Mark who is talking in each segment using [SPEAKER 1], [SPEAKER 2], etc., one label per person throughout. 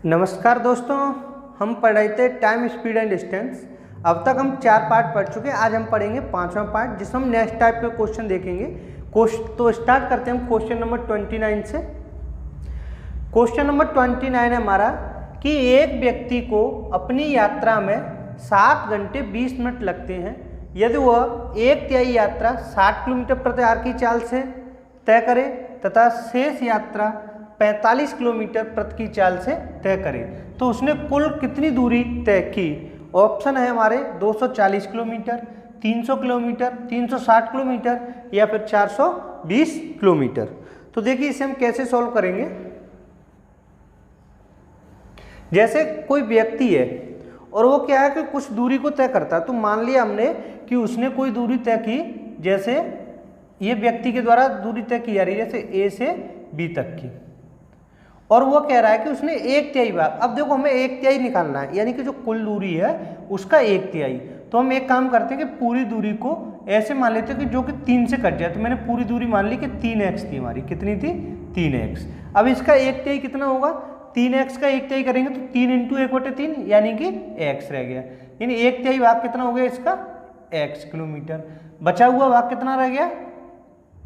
[SPEAKER 1] नमस्कार दोस्तों, हम पढ़ रहे थे टाइम स्पीड एंड डिस्टेंस। अब तक हम 4 पार्ट पढ़ चुके हैं। आज हम पढ़ेंगे 5वां पार्ट, जिसमें हम नेक्स्ट टाइप के क्वेश्चन देखेंगे। तो स्टार्ट करते हैं हम क्वेश्चन नंबर 29 से। क्वेश्चन नंबर 29 है हमारा कि एक व्यक्ति को अपनी यात्रा में 7 घंटे 20 मिनट लगते हैं यदि वह 1/3 यात्रा 60 किलोमीटर प्रति आवर की चाल से तय करे तथा शेष यात्रा 45 किलोमीटर प्रति की चाल से तय करे, तो उसने कुल कितनी दूरी तय की। ऑप्शन है हमारे 240 किलोमीटर, 300 किलोमीटर, 360 किलोमीटर या फिर 420 किलोमीटर। तो देखिए इसे हम कैसे सॉल्व करेंगे। जैसे कोई व्यक्ति है और वो क्या है कि कुछ दूरी को तय करता है, तो मान लिया हमने कि उसने कोई दूरी तय की, जैसे ये व्यक्ति के द्वारा दूरी तय की जा रही है जैसे ए से बी तक की, और वो कह रहा है कि उसने 1/3 भाग। अब देखो हमें 1/3 निकालना है, यानी कि जो कुल दूरी है उसका 1/3। तो हम एक काम करते हैं कि पूरी दूरी को ऐसे मान लेते हैं कि जो कि 3 से कट जाए। तो मैंने पूरी दूरी मान ली कि 3x थी हमारी। कितनी थी? 3x। अब इसका 1/3 कितना होगा? 3x का 1/3 करेंगे तो 3 × 1/3 यानी कि x रह गया। यानी 1/3 भाग कितना हो गया इसका? x kilometre. बचा हुआ भाग कितना रह गया?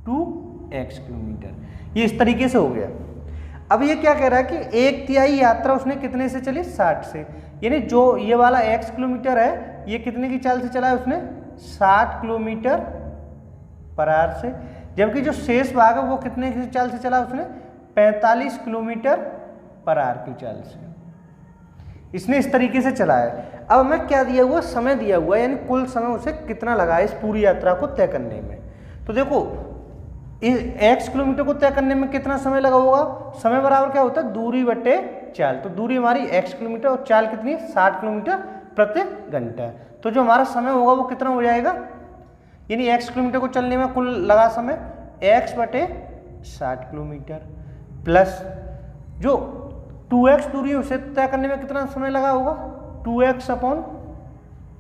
[SPEAKER 1] 2x kilometre. ये इस तरीके से हो गया। अब ये क्या कह रहा है कि 1/3 यात्रा उसने कितने से चली? 60 से। यानी जो ये वाला x किलोमीटर है ये कितने की चाल से चला है उसने? 60 किलोमीटर पर आवर से। जबकि जो शेष भाग है वो कितने की चाल से चला उसने? 45 किलोमीटर पर आवर की चाल से। इसने इस तरीके से चला है। अब हमें क्या दिया हुआ? समय दिया हुआ है, यानी कुल समय उसे कितना लगा है इस पूरी यात्रा को तय करने में। तो देखो x किलोमीटर को तय करने में कितना समय लगा होगा? समय बराबर क्या होता है? दूरी बटे चाल। तो दूरी हमारी x किलोमीटर और चाल कितनी? 60 किलोमीटर प्रति घंटा। तो जो हमारा समय होगा वो कितना हो जाएगा? यानी x किलोमीटर को चलने में कुल लगा समय x बटे 60 किलोमीटर प्लस जो 2x दूरी उसे तय करने में कितना समय लगा होगा? 2x अपॉन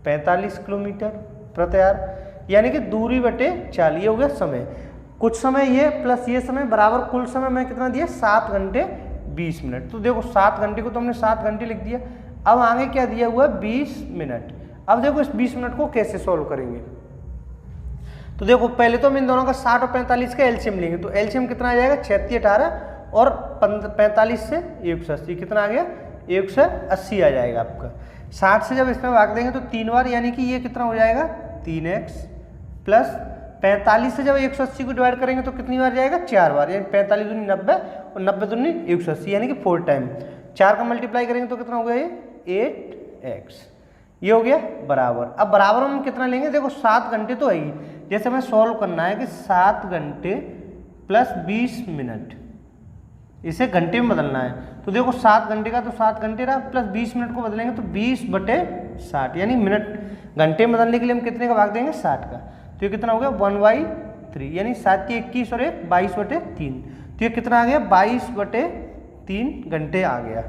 [SPEAKER 1] 45 किलोमीटर प्रति आवर, यानी कि दूरी बटे चाल। ये हो गया समय। कुछ समय ये प्लस ये समय बराबर कुल समय में कितना दिया? 7 घंटे 20 मिनट। तो देखो 7 घंटे को तो हमने 7 घंटे लिख दिया। अब आगे क्या दिया हुआ है? 20 मिनट। अब देखो इस 20 मिनट को कैसे सॉल्व करेंगे। तो देखो पहले तो हम इन दोनों का 60 और 45 का एलसीएम लेंगे। तो एलसीएम कितना आ जाएगा? 36 18 और 45 से 180 कितना आ गया? 180 आ जाएगा आपका। 60 से जब इसमें भाग देंगे तो 3 बार, यानी कि ये कितना हो जाएगा? 3x प्लस 45 से जब 180 को डिवाइड करेंगे तो कितनी बार जाएगा? 4 बार, यानी 45 दूनी 90 और 90 दूनी 180, यानी कि 4 टाइम। 4 का मल्टीप्लाई करेंगे तो कितना हो गया? ये 8x। ये हो गया बराबर। अब बराबर हम कितना लेंगे? देखो 7 घंटे तो है ही। जैसे हमें सॉल्व करना है कि 7 घंटे प्लस 20 मिनट, इसे घंटे में बदलना है। तो देखो 7 घंटे का तो 7 घंटे रहा, प्लस 20 मिनट को बदलेंगे तो 20 बटे 60, यानी मिनट। घंटे में बदलने के लिए हम कितने का भाग देंगे? 60 का। तो ये कितना हो गया? 1/3, यानी 7 के 21 और 1 22/3। तो ये कितना आ गया? 22/3 घंटे आ गया।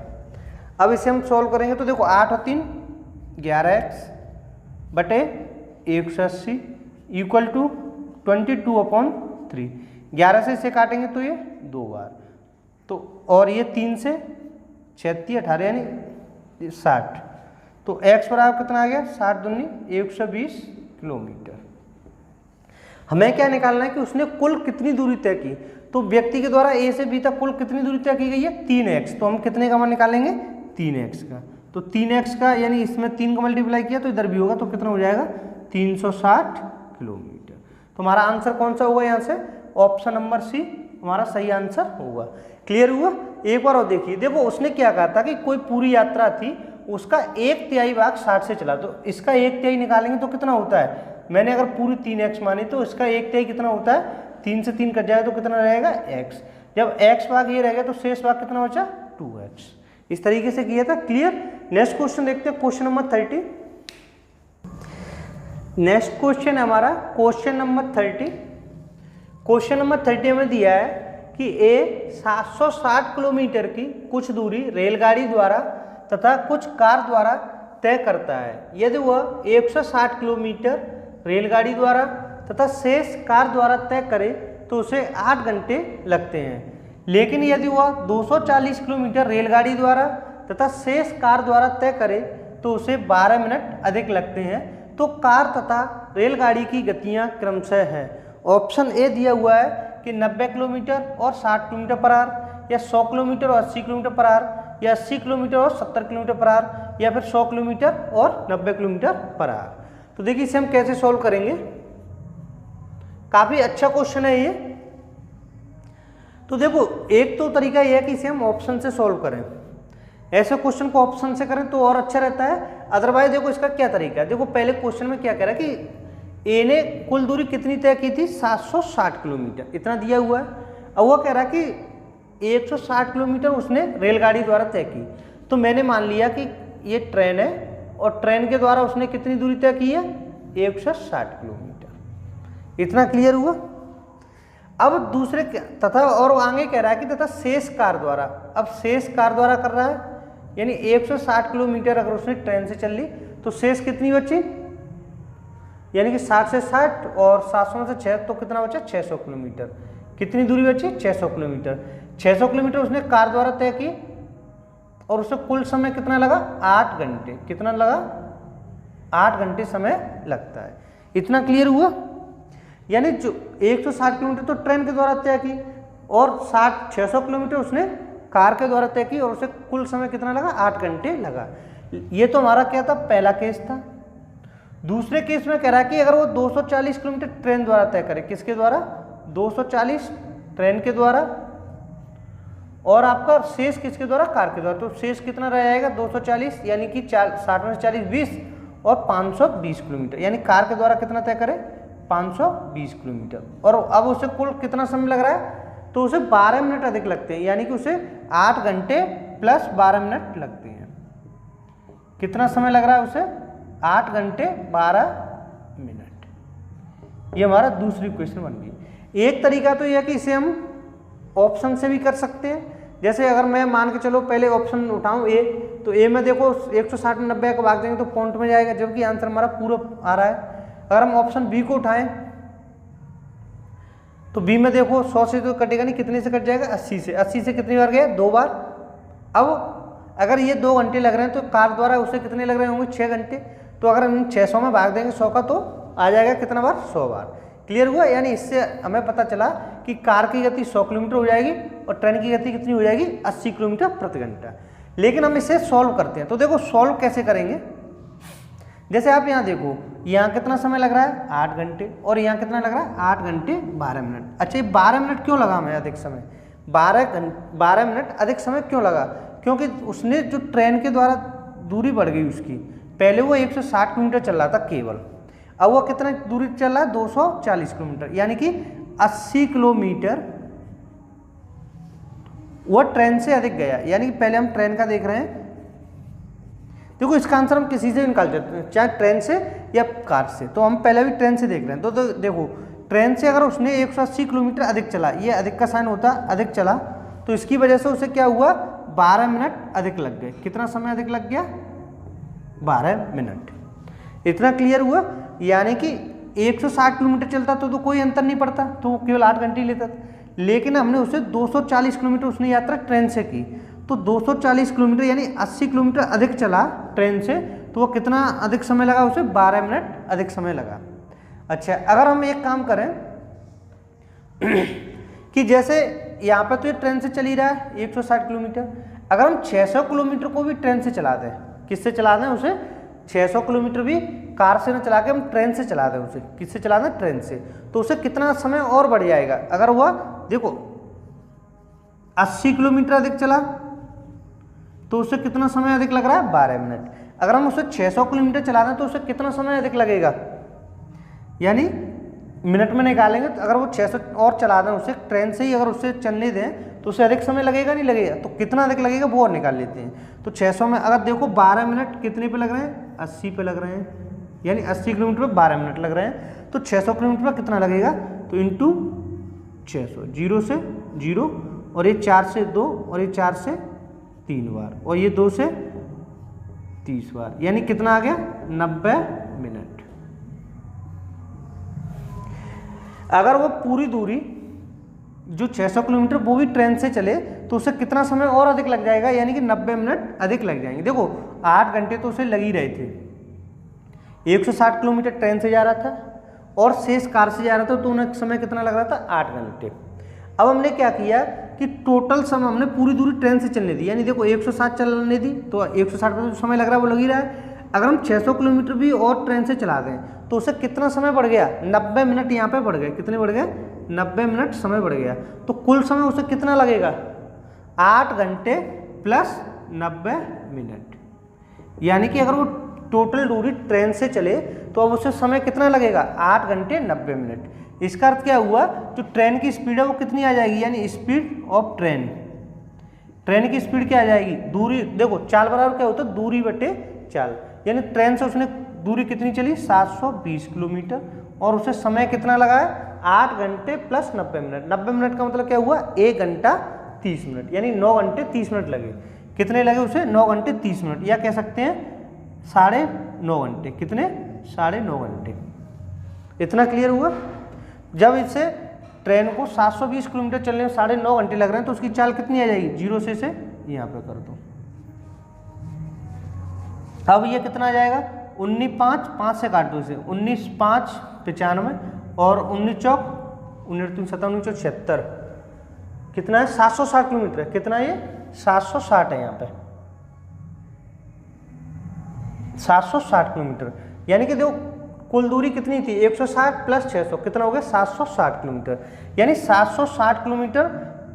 [SPEAKER 1] अब इसे हम सॉल्व करेंगे तो देखो 8 और 3 11x बटे 180 इक्वल टू 22/3। 11 से इसे काटेंगे तो ये 2 बार, तो और ये 3 से 36 18 यानी 60। तो x बराबर कितना आ गया? 60 दूनी 120 किलोमीटर। हमें क्या निकालना है कि उसने कुल कितनी दूरी तय की। तो व्यक्ति के द्वारा a से b तक कुल कितनी दूरी तय की गई है? 3x। तो हम कितने का मान निकालेंगे? 3x का। तो 3x का यानी इसमें 3 का मल्टीप्लाई किया तो इधर भी होगा, तो कितना हो जाएगा? 360 किलोमीटर। तो हमारा आंसर कौन सा होगा? यहाँ से ऑप्शन नंबर सी हमारा सही आंसर होगा। क्लियर हुआ? एक बार और देखिए। देखो उसने क्या कहा था कि कोई पूरी यात्रा थी, उसका 1/3 भाग 60 से चला। तो इसका 1/3 निकालेंगे तो कितना होता है? मैंने अगर पूरी 3x मानी तो इसका 1/3 कितना होता है? 3 से 3 कट जाएगा तो कितना रहेगा? x। जब x भाग ये रहेगा तो शेष भाग कितना बचा? 2x। इस तरीके से किया था। क्लियर? नेक्स्ट क्वेश्चन देखते हैं, क्वेश्चन नंबर 30। नेक्स्ट क्वेश्चन है हमारा क्वेश्चन नंबर 30। क्वेश्चन नंबर 30 हमें दिया है कि a 760 किलोमीटर की कुछ दूरी रेलगाड़ी द्वारा तथा कुछ कार द्वारा तय करता है यदि वह 160 किलोमीटर रेलगाड़ी द्वारा तथा शेष कार द्वारा तय करे तो उसे 8 घंटे लगते हैं। लेकिन यदि वह 240 किलोमीटर रेलगाड़ी द्वारा तथा शेष कार द्वारा तय करे तो उसे 12 मिनट अधिक लगते हैं। तो कार तथा रेलगाड़ी की गतियां क्रमशः हैं। ऑप्शन ए दिया हुआ है कि 90 किलोमीटर और 60 किलोमीटर पर आवर, या 100 किलोमीटर और 80 किलोमीटर पर आवर, या 80 किलोमीटर और 70 किलोमीटर पर आवर, या फिर 100 किलोमीटर और 90 किलोमीटर पर आवर। तो देखिए इसे हम कैसे सॉल्व करेंगे। काफ़ी अच्छा क्वेश्चन है ये। तो देखो एक तो तरीका ये है कि इसे हम ऑप्शन से सॉल्व करें। ऐसे क्वेश्चन को ऑप्शन से करें तो और अच्छा रहता है। अदरवाइज देखो इसका क्या तरीका है। देखो पहले क्वेश्चन में क्या कह रहा है कि ए ने कुल दूरी कितनी तय की थी, 760 किलोमीटर, इतना दिया हुआ है। अब वो कह रहा है कि 160 किलोमीटर उसने रेलगाड़ी द्वारा तय की। तो मैंने मान लिया कि ये ट्रेन है और ट्रेन के द्वारा उसने कितनी दूरी तय की है, 160 किलोमीटर। इतना क्लियर हुआ। अब दूसरे तथा और आगे कह रहा है कि तथा शेष कार द्वारा। अब शेष कार द्वारा कर रहा है, यानी 160 किलोमीटर अगर उसने ट्रेन से चल ली तो शेष कितनी बची, यानी कि 60 से 60 और 700 में से 6 तो कितना बचा, 600 किलोमीटर। कितनी दूरी बची, 600 किलोमीटर। 600 किलोमीटर उसने कार द्वारा तय की और उसे कुल समय कितना लगा, 8 घंटे। कितना लगा, 8 घंटे समय लगता है। इतना क्लियर हुआ। यानी जो 160 किलोमीटर तो ट्रेन के द्वारा तय की और 600 किलोमीटर उसने कार के द्वारा तय की और उसे कुल समय कितना लगा, 8 घंटे लगा। ये तो हमारा क्या था, पहला केस था। दूसरे केस में कह रहा है कि अगर वो 240 किलोमीटर ट्रेन द्वारा तय करे, किसके द्वारा, 240 ट्रेन के द्वारा, और आपका शेष किसके द्वारा, कार के द्वारा। तो शेष कितना रह जाएगा, 240, यानी कि 60 में से 40 20 और 520 किलोमीटर, यानी कार के द्वारा कितना तय करे, 520 किलोमीटर। और अब उसे कुल कितना समय लग रहा है, तो उसे 12 मिनट अधिक लगते हैं, यानी कि उसे 8 घंटे प्लस 12 मिनट लगते हैं। कितना समय लग रहा है उसे, 8 घंटे 12 मिनट। ये हमारा दूसरी क्वेश्चन बन गई। एक तरीका तो यह है कि इसे हम ऑप्शन से भी कर सकते हैं। जैसे अगर मैं मान के चलो पहले ऑप्शन उठाऊं ए, तो ए में देखो 160 में 90 को भाग देंगे तो पॉइंट में जाएगा, जबकि आंसर हमारा पूरा आ रहा है। अगर हम ऑप्शन बी को उठाएं तो बी में देखो 100 से तो कटेगा नहीं, कितने से कट जाएगा, 80 से। 80 से कितनी बार गया, 2 बार। अब अगर ये 2 घंटे लग रहे हैं तो कार द्वारा उसे कितने लग रहे होंगे, 6 घंटे। तो अगर हम 600 में भाग देंगे 100 का तो आ जाएगा कितना बार, 100 बार। क्लियर हुआ। यानी इससे हमें पता चला कि कार की गति 100 किलोमीटर हो जाएगी और ट्रेन की गति कितनी हो जाएगी, 80 किलोमीटर प्रति घंटा। लेकिन हम इसे सॉल्व करते हैं। तो देखो सॉल्व कैसे करेंगे। जैसे आप यहाँ देखो, यहाँ कितना समय लग रहा है, 8 घंटे, और यहाँ कितना लग रहा है, 8 घंटे 12 मिनट। अच्छा ये 12 मिनट क्यों लगा हमें अधिक समय, 12 मिनट अधिक समय क्यों लगा, क्योंकि उसने जो ट्रेन के द्वारा दूरी बढ़ गई उसकी। पहले वो 160 किलोमीटर चल रहा था केवल, अब वो कितना दूरी चल रहा है, 240 किलोमीटर, यानी कि 80 किलोमीटर वो ट्रेन से अधिक गया। यानी कि पहले हम ट्रेन का देख रहे हैं। देखो इसका आंसर हम किसी से भी निकाल देते हैं, चाहे ट्रेन से या कार से। तो हम पहले भी ट्रेन से देख रहे हैं। तो देखो ट्रेन से अगर उसने 180 किलोमीटर अधिक चला, ये अधिक का साइन होता है, अधिक चला, तो इसकी वजह से उसे क्या हुआ, 12 मिनट अधिक लग गए। कितना समय अधिक लग गया, 12 मिनट। इतना क्लियर हुआ। यानी कि 160 किलोमीटर चलता तो कोई अंतर नहीं पड़ता, तो वो केवल 8 घंटे ही लेता था। लेकिन हमने उसे 240 किलोमीटर उसने यात्रा ट्रेन से की, तो 240 किलोमीटर यानी 80 किलोमीटर अधिक चला ट्रेन से, तो वो कितना अधिक समय लगा उसे, 12 मिनट अधिक समय लगा। अच्छा अगर हम एक काम करें कि जैसे यहाँ पर तो ये ट्रेन से चल ही रहा है 160 किलोमीटर, अगर हम 600 किलोमीटर को भी ट्रेन से चला दें, किससे चला दें उसे, 600 किलोमीटर भी कार से न चला के हम ट्रेन से चला दें उसे, किससे चला दें, ट्रेन से, तो उसे कितना समय और बढ़ जाएगा। अगर हुआ देखो 80 किलोमीटर अधिक चला तो उसे कितना समय अधिक लग रहा है, 12 मिनट। अगर हम उसे 600 किलोमीटर चला दें तो उसे कितना समय अधिक लगेगा, यानी मिनट में निकालेंगे। तो अगर वो 600 और चला दें उसे ट्रेन से ही, अगर उसे चलने दें तो उसे अधिक समय लगेगा, नहीं लगेगा, तो कितना अधिक लगेगा वो और निकाल लेते हैं। तो 600 में अगर देखो 12 मिनट कितने पे लग रहे हैं, 80 पे लग रहे हैं, यानी 80 किलोमीटर पे 12 मिनट लग रहे हैं। तो 600 किलोमीटर पर कितना लगेगा, तो इंटू 600, 0 से 0, और ये 4 से 2, और ये 4 से 3 बार, और ये 2 से 30 बार, यानी कितना आ गया, 90 मिनट। अगर वो पूरी दूरी जो 600 किलोमीटर वो भी ट्रेन से चले तो उसे कितना समय और अधिक लग जाएगा, यानी कि 90 मिनट अधिक लग जाएंगे। देखो 8 घंटे तो उसे लग ही रहे थे, 160 किलोमीटर ट्रेन से जा रहा था और शेष कार से जा रहा था, तो उन्हें समय कितना लग रहा था, 8 घंटे। अब हमने क्या किया कि टोटल समय हमने पूरी दूरी ट्रेन से चलने दी, यानी देखो 160 चलने दी तो 160 पर जो समय लग रहा है वो लग ही रहा है। अगर हम 600 किलोमीटर भी और ट्रेन से चला दें तो उसे कितना समय बढ़ गया, 90 मिनट यहाँ पे बढ़ गए। कितने बढ़ गए, 90 मिनट समय बढ़ गया। तो कुल समय उसे कितना लगेगा, 8 घंटे प्लस 90 मिनट, यानी कि अगर वो टोटल दूरी ट्रेन से चले तो अब उसे समय कितना लगेगा, 8 घंटे 90 मिनट। इसका अर्थ क्या हुआ, जो ट्रेन की स्पीड है वो कितनी आ जाएगी, यानी स्पीड ऑफ ट्रेन, ट्रेन की स्पीड क्या आ जाएगी, दूरी, देखो चाल बराबर क्या होता है, दूरी बटे चाल, यानी ट्रेन से उसने दूरी कितनी चली, 720 किलोमीटर, और उसे समय कितना लगा है, 8 घंटे प्लस 90 मिनट। 90 मिनट का मतलब क्या हुआ, 1 घंटा 30 मिनट, यानी 9 घंटे 30 मिनट लगे। कितने लगे उसे, 9 घंटे 30 मिनट, या कह सकते हैं 9.5 घंटे। कितने, 9.5 घंटे। इतना क्लियर हुआ। जब इसे ट्रेन को 720 किलोमीटर चलने में 9.5 घंटे लग रहे हैं तो उसकी चाल कितनी आ जाएगी, 0 से यहाँ पे कर दो। अब ये कितना आ जाएगा, 19.5, 5 से काट दो इसे, 19.5 95 और 19 19 57 76, कितना है, 760 किलोमीटर है। कितना है ये, 760 है यहाँ पे, 760 किलोमीटर, यानी कि देखो कुल दूरी कितनी थी, 160 प्लस 600, कितना हो गया, 760 किलोमीटर, यानी 760 किलोमीटर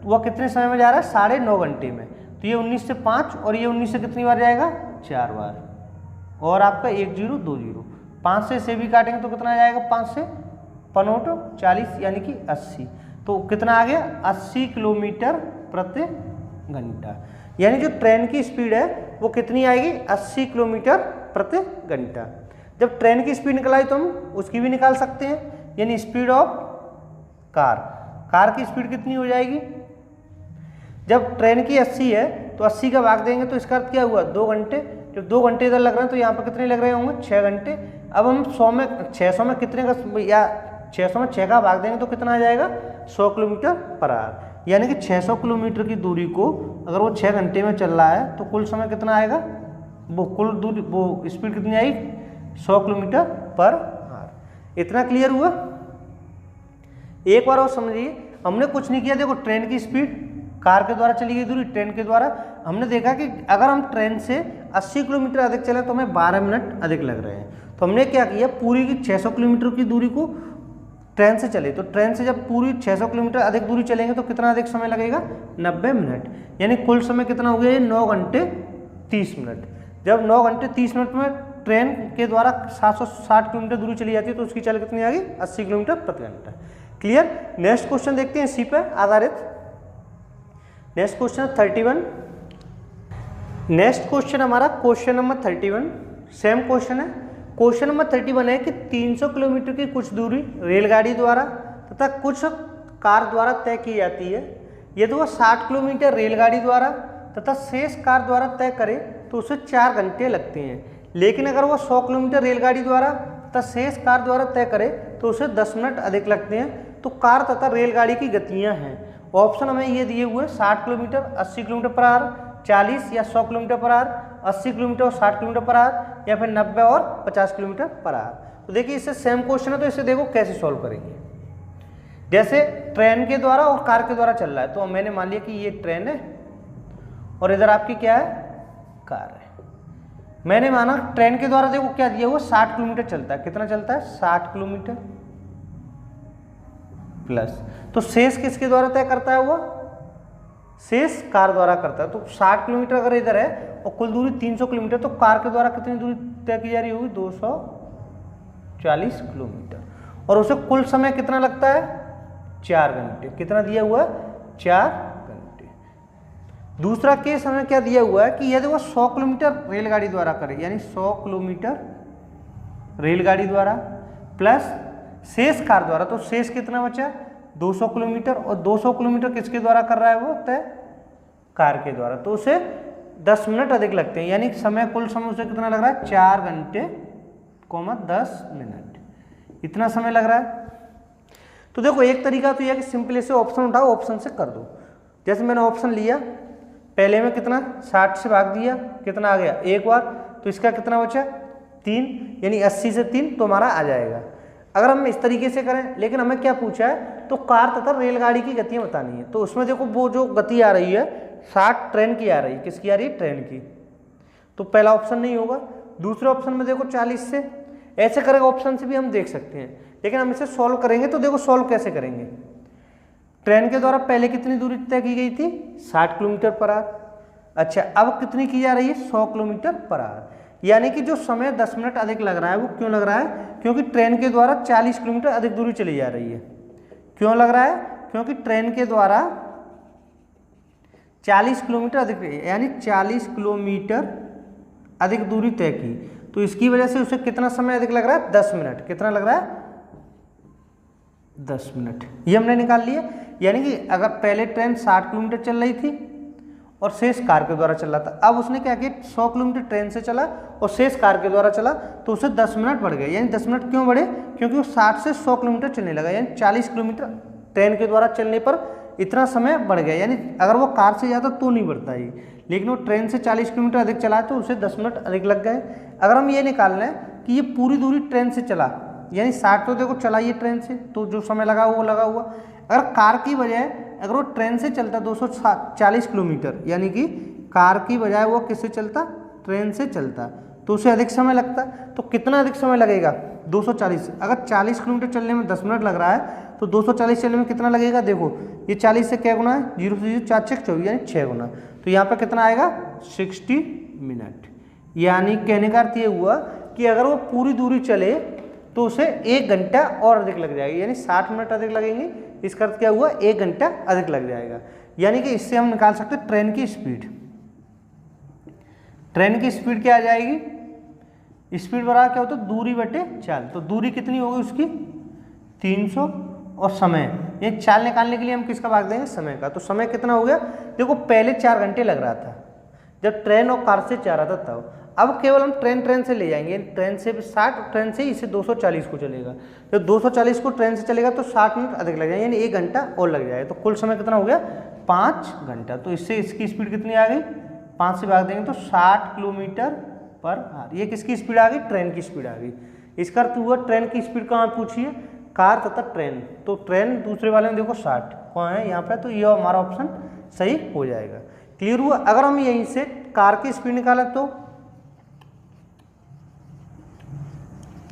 [SPEAKER 1] वह कितने समय में जा रहा है, 9.5 घंटे में। तो ये 19 से 5 और ये 19 से कितनी बार जाएगा, 4 बार, और आपका 1 0 2 0, 5 से भी काटेंगे तो कितना आ जाएगा, 5 से 5 40, यानी कि 80, तो कितना आ गया, 80 किलोमीटर प्रति घंटा। यानी जो ट्रेन की स्पीड है वो कितनी आएगी, 80 किलोमीटर प्रति घंटा। जब ट्रेन की स्पीड निकल आई तो हम उसकी भी निकाल सकते हैं, यानी स्पीड ऑफ कार की स्पीड कितनी हो जाएगी, जब ट्रेन की 80 है तो 80 का भाग देंगे तो इसका अर्थ क्या हुआ, 2 घंटे। जब 2 घंटे इधर लग रहे हैं तो यहाँ पर कितने लग रहे होंगे, 6 घंटे। अब हम 600 में कितने का, या 600 में 6 का भाग देंगे तो कितना आ जाएगा, 100 किलोमीटर पर आवर, यानी कि 600 किलोमीटर की दूरी को अगर वो 6 घंटे में चल रहा है तो कुल समय कितना आएगा, वो कुल दूरी, वो स्पीड कितनी आई, 100 किलोमीटर पर आवर। इतना क्लियर हुआ। एक बार और समझिए, हमने कुछ नहीं किया, देखो ट्रेन की स्पीड, कार के द्वारा चली गई दूरी, ट्रेन के द्वारा हमने देखा कि अगर हम ट्रेन से 80 किलोमीटर अधिक चले तो हमें 12 मिनट अधिक लग रहे हैं। तो हमने क्या किया, पूरी की 600 किलोमीटर की दूरी को ट्रेन से चले, तो ट्रेन से जब पूरी 600 किलोमीटर अधिक दूरी चलेंगे तो कितना अधिक समय लगेगा, 90 मिनट, यानी कुल समय कितना हो गया, ये 9 घंटे 30 मिनट। जब 9 घंटे 30 मिनट में ट्रेन के द्वारा 760 किलोमीटर दूरी चली जाती है तो उसकी चाल कितनी आ गई, 80 किलोमीटर प्रति घंटा। क्लियर। नेक्स्ट क्वेश्चन देखते हैं इसी पर आधारित। Next question 31। नेक्स्ट क्वेश्चन हमारा क्वेश्चन नंबर 31, सेम क्वेश्चन है। क्वेश्चन नंबर 31 है कि 300 किलोमीटर की कुछ दूरी रेलगाड़ी द्वारा तथा कुछ कार द्वारा तय की जाती है। यदि वह 60 किलोमीटर रेलगाड़ी द्वारा तथा शेष कार द्वारा तय करे तो उसे 4 घंटे लगते हैं, लेकिन अगर वह 100 किलोमीटर रेलगाड़ी द्वारा तथा शेष कार द्वारा तय करे तो उसे 10 मिनट अधिक लगते हैं। तो कार तथा रेलगाड़ी की गतियाँ हैं। ऑप्शन हमें ये दिए हुए 60 किलोमीटर 80 किलोमीटर पर आवर, 40 या 100 किलोमीटर पर आवर, 80 किलोमीटर और 60 किलोमीटर पर आवर, या फिर 90 और 50 किलोमीटर पर आवर। तो देखिए इससे सेम क्वेश्चन है, तो इसे देखो कैसे सॉल्व करेंगे। जैसे ट्रेन के द्वारा और कार के द्वारा चल रहा है, तो मैंने मान लिया कि ये ट्रेन है और इधर आपकी क्या है, कार है। मैंने माना ट्रेन के द्वारा देखो क्या दिया हुआ, 60 किलोमीटर चलता है। कितना चलता है, 60 किलोमीटर प्लस, तो शेष किसके द्वारा तय करता है, वो शेष कार द्वारा करता है। तो 60 किलोमीटर अगर इधर है और कुल दूरी 300 किलोमीटर, तो कार के द्वारा कितनी दूरी तय की जा रही होगी, 240 किलोमीटर, और उसे कुल समय कितना लगता है, 4 घंटे। कितना दिया हुआ है, 4 घंटे। दूसरा केस हमें क्या दिया हुआ है कि यदि वो 100 किलोमीटर रेलगाड़ी द्वारा करे, यानी 100 किलोमीटर रेलगाड़ी द्वारा प्लस शेष कार द्वारा, तो शेष कितना बचा, 200 किलोमीटर, और 200 किलोमीटर किसके द्वारा कर रहा है, वो तय कार के द्वारा, तो उसे 10 मिनट अधिक लगते हैं, यानी समय, कुल समय उसे कितना लग रहा है, 4 घंटे 10 मिनट, इतना समय लग रहा है। तो देखो एक तरीका तो यह है कि सिंपली से ऑप्शन उठाओ, ऑप्शन से कर दो। जैसे मैंने ऑप्शन लिया, पहले में कितना 60 से भाग दिया, कितना आ गया एक बार, तो इसका कितना बचा 3, यानी 80 से 3 तो हमारा आ जाएगा। अगर हम इस तरीके से करें, लेकिन हमें क्या पूछा है, तो कार तथा रेलगाड़ी की गतियां बतानी है। तो उसमें देखो वो जो गति आ रही है 60 ट्रेन की आ रही है, किसकी आ रही है, ट्रेन की, तो पहला ऑप्शन नहीं होगा। दूसरे ऑप्शन में देखो 40 से, ऐसे करेंगे ऑप्शन से भी हम देख सकते हैं, लेकिन हम इसे सॉल्व करेंगे। तो देखो सॉल्व कैसे करेंगे, ट्रेन के द्वारा पहले कितनी दूरी तय की गई थी 60 किलोमीटर पर आवर, अच्छा अब कितनी की जा रही है 100 किलोमीटर पर आवर, यानी कि जो समय 10 मिनट अधिक लग रहा है वो क्यों लग रहा है, क्योंकि ट्रेन के द्वारा 40 किलोमीटर अधिक दूरी चली जा रही है। क्यों लग रहा है, क्योंकि ट्रेन के द्वारा 40 किलोमीटर अधिक, यानी 40 किलोमीटर अधिक दूरी तय की, तो इसकी वजह से उसे कितना समय अधिक लग रहा है 10 मिनट, कितना लग रहा है 10 मिनट, ये हमने निकाल लिया। यानी कि अगर पहले ट्रेन 60 किलोमीटर चल रही थी और शेष कार के द्वारा चल रहा था, अब उसने क्या किया 100 किलोमीटर ट्रेन से चला और शेष कार के द्वारा चला, तो उसे 10 मिनट बढ़ गए। यानी 10 मिनट क्यों बढ़े, क्योंकि वो 60 से 100 किलोमीटर चलने लगा, यानी 40 किलोमीटर ट्रेन के द्वारा चलने पर इतना समय बढ़ गया। यानी अगर वो कार से जाता तो नहीं बढ़ता ही, लेकिन वो ट्रेन से 40 किलोमीटर अधिक चला तो उसे 10 मिनट अधिक लग गए। अगर हम ये निकाल लें कि ये पूरी दूरी ट्रेन से चला, यानी 60 तो देखो चला ये ट्रेन से, तो जो समय लगा वो लगा हुआ। अगर कार की बजाय अगर वो ट्रेन से चलता 240 किलोमीटर, यानी कि कार की बजाय वो किससे चलता, ट्रेन से चलता, तो उसे अधिक समय लगता। तो कितना अधिक समय लगेगा 240, अगर 40 किलोमीटर चलने में 10 मिनट लग रहा है तो 240 चलने में कितना लगेगा, देखो ये 40 से क्या गुना है, 0 से 0 4 6 24, यानी 6 गुना, तो यहाँ पर कितना आएगा 60 मिनट। यानी कहने का अर्थ ये हुआ कि अगर वो पूरी दूरी चले तो उसे 1 घंटा और अधिक लग जाएगा, यानी 60 मिनट अधिक लगेंगे। इसका अर्थ क्या हुआ, 1 घंटा अधिक लग जाएगा। यानी कि इससे हम निकाल सकते हैं ट्रेन की स्पीड। ट्रेन की स्पीड क्या आ जाएगी, स्पीड बराबर क्या होता है दूरी बटे चाल, तो दूरी कितनी होगी उसकी 300 और समय, ये चाल निकालने के लिए हम किसका भाग देंगे, समय का। तो समय कितना हो गया, देखो पहले 4 घंटे लग रहा था जब ट्रेन और कार से जा रहा था तब, अब केवल हम ट्रेन से ले जाएंगे, ट्रेन से 60, ट्रेन से इसे 240 को चलेगा, जब 240 को ट्रेन से चलेगा तो 60 मिनट अधिक लग जाएंगे, यानी 1 घंटा और लग जाएगा, तो कुल समय कितना हो गया 5 घंटा। तो इससे इसकी स्पीड कितनी आ गई, 5 से भाग देंगे तो 60 किलोमीटर पर आवर। ये किसकी स्पीड आ गई, ट्रेन की स्पीड आ गई। इसका अर्थ हुआ ट्रेन की स्पीड कहाँ पूछी है, कार तथा ट्रेन, तो ट्रेन दूसरे वाले में देखो 60 कहाँ है यहाँ पे, तो ये हमारा ऑप्शन सही हो जाएगा। क्लियर हुआ। अगर हम यहीं से कार की स्पीड निकालें तो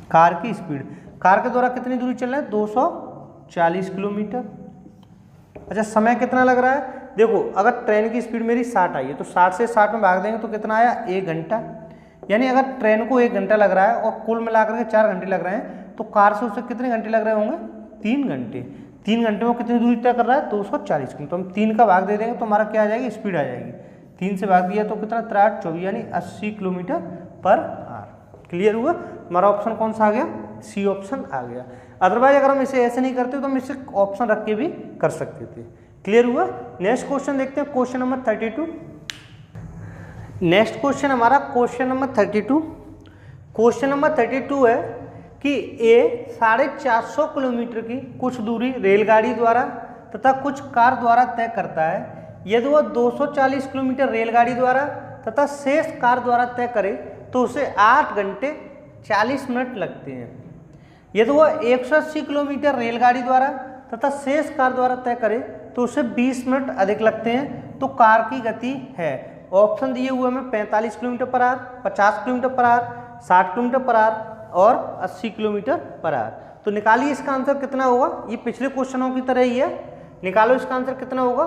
[SPEAKER 1] कार की स्पीड, कार के द्वारा कितनी दूरी चल रहा है 240 किलोमीटर। अच्छा समय कितना लग रहा है, देखो अगर ट्रेन की स्पीड मेरी 60 आई है तो 60 से 60 में भाग देंगे तो कितना आया 1 घंटा, यानी अगर ट्रेन को 1 घंटा लग रहा है और कुल मिलाकर के 4 घंटे लग रहे हैं, तो कार से उसे कितने घंटे लग रहे होंगे 3 घंटे। 3 घंटे में कितनी दूरी तय कर रहा है 240 किलोमीटर, तो हम 3 का भाग दे देंगे तो हमारा क्या आ जाएगी, स्पीड आ जाएगी। 3 से भाग दिया तो कितना 3 24, यानी 80 किलोमीटर पर आवर। क्लियर हुआ। हमारा ऑप्शन कौन सा आ गया, सी ऑप्शन आ गया। अदरवाइज अगर हम इसे ऐसे नहीं करते तो हम इसे ऑप्शन रख के भी कर सकते थे। क्लियर हुआ। नेक्स्ट क्वेश्चन देखते हैं, क्वेश्चन नंबर 32। नेक्स्ट क्वेश्चन हमारा क्वेश्चन नंबर 32। क्वेश्चन नंबर 32 है कि ए 450 किलोमीटर की कुछ दूरी रेलगाड़ी द्वारा तथा कुछ कार द्वारा तय करता है। यदि वह 240 किलोमीटर रेलगाड़ी द्वारा तथा शेष कार द्वारा तय करे तो उसे 8 घंटे 40 मिनट लगते हैं। यदि वह 180 किलोमीटर रेलगाड़ी द्वारा तथा शेष कार द्वारा तय करे तो उसे 20 मिनट अधिक लगते हैं। तो कार की गति है, ऑप्शन दिए हुए हमें 45 kilometre per hour, 50 kilometre per hour, 60 kilometre per hour और 80 किलोमीटर पर आवर। तो निकालिए इसका आंसर कितना होगा, ये पिछले क्वेश्चनों की तरह ही है, निकालो इसका आंसर कितना होगा।